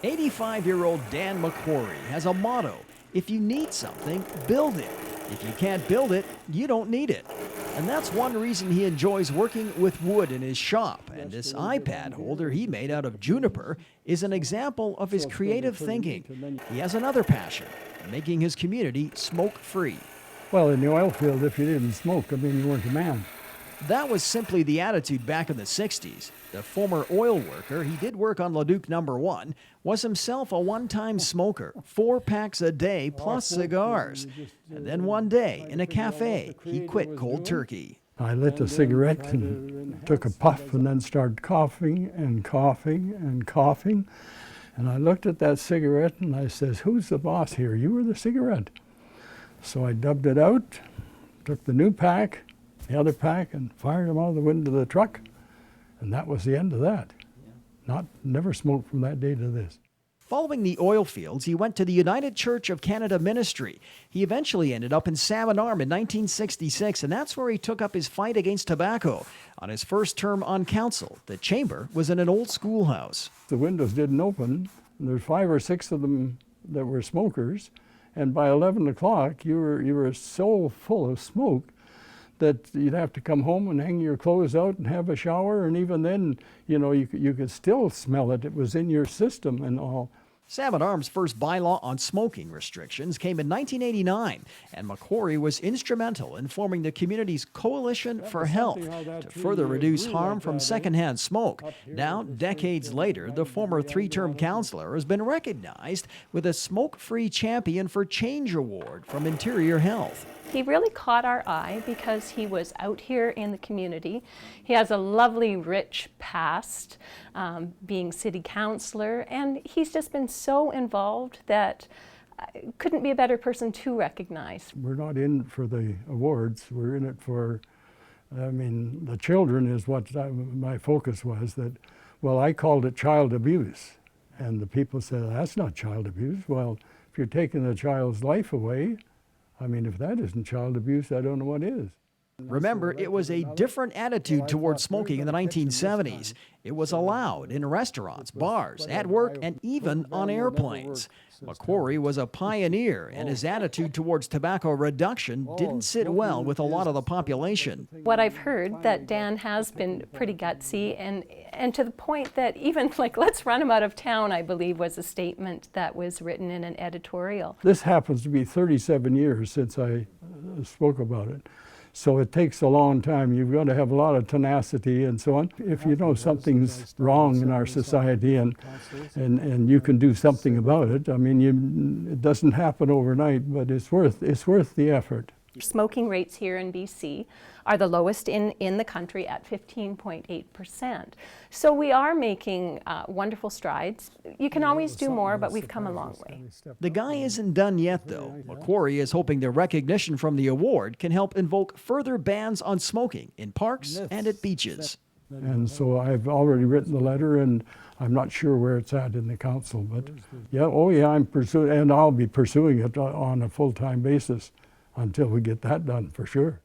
85-year-old Dan McQuarrie has a motto: if you need something, build it. If you can't build it, you don't need it. And that's one reason he enjoys working with wood in his shop. And this iPad holder he made out of juniper is an example of his creative thinking. He has another passion: making his community smoke-free. Well, in the oil field, if you didn't smoke, you weren't a man. That was simply the attitude back in the 60s. The former oil worker, he did work on Leduc number 1, was himself a one-time smoker, 4 packs a day plus cigars. And then one day, in a cafe, he quit cold turkey. I lit a cigarette and took a puff and then started coughing and coughing and coughing. And I looked at that cigarette and I says, "Who's the boss here, you or the cigarette?" So I dubbed it out, took the new pack, the other pack, and fired them out of the window of the truck. And that was the end of that. Never smoked from that day to this. Following the oil fields, he went to the United Church of Canada ministry. He eventually ended up in Salmon Arm in 1966, and that's where he took up his fight against tobacco. On his first term on council, the chamber was in an old schoolhouse. The windows didn't open, and there's 5 or 6 of them that were smokers, and by 11 o'clock you were so full of smoke that you'd have to come home and hang your clothes out and have a shower, and even then, you could still smell it. It was in your system and all. Salmon Arm's first bylaw on smoking restrictions came in 1989, and McQuarrie was instrumental in forming the community's Coalition for Health to further reduce harm from secondhand smoke. Now, decades later, the former 3-term councillor has been recognized with a Smoke-Free Champion for Change Award from Interior Health. He really caught our eye because he was out here in the community. He has a lovely, rich past, being city councillor, and he's just been so involved that couldn't be a better person to recognize. We're not in for the awards, we're in it for, the children is what my focus was. That, well, I called it child abuse, and the people said, "That's not child abuse." Well, if you're taking a child's life away, if that isn't child abuse, I don't know what is. Remember, it was a different attitude towards smoking in the 1970s. It was allowed in restaurants, bars, at work, and even on airplanes. McQuarrie was a pioneer, and his attitude towards tobacco reduction didn't sit well with a lot of the population. What I've heard, that Dan has been pretty gutsy, and to the point that even "let's run him out of town," I believe was a statement that was written in an editorial. This happens to be 37 years since I spoke about it. So it takes a long time. You've got to have a lot of tenacity and so on. If you know something's wrong in our society and you can do something about it, it doesn't happen overnight, but it's worth the effort. Smoking rates here in BC are the lowest in the country at 15.8%. So we are making wonderful strides. You can always do more, but we've come a long way. The guy isn't done yet, though. McQuarrie is hoping the recognition from the award can help invoke further bans on smoking in parks and at beaches. And so I've already written the letter, and I'm not sure where it's at in the council, but I'm pursuing, and I'll be pursuing it on a full-time basis until we get that done, for sure.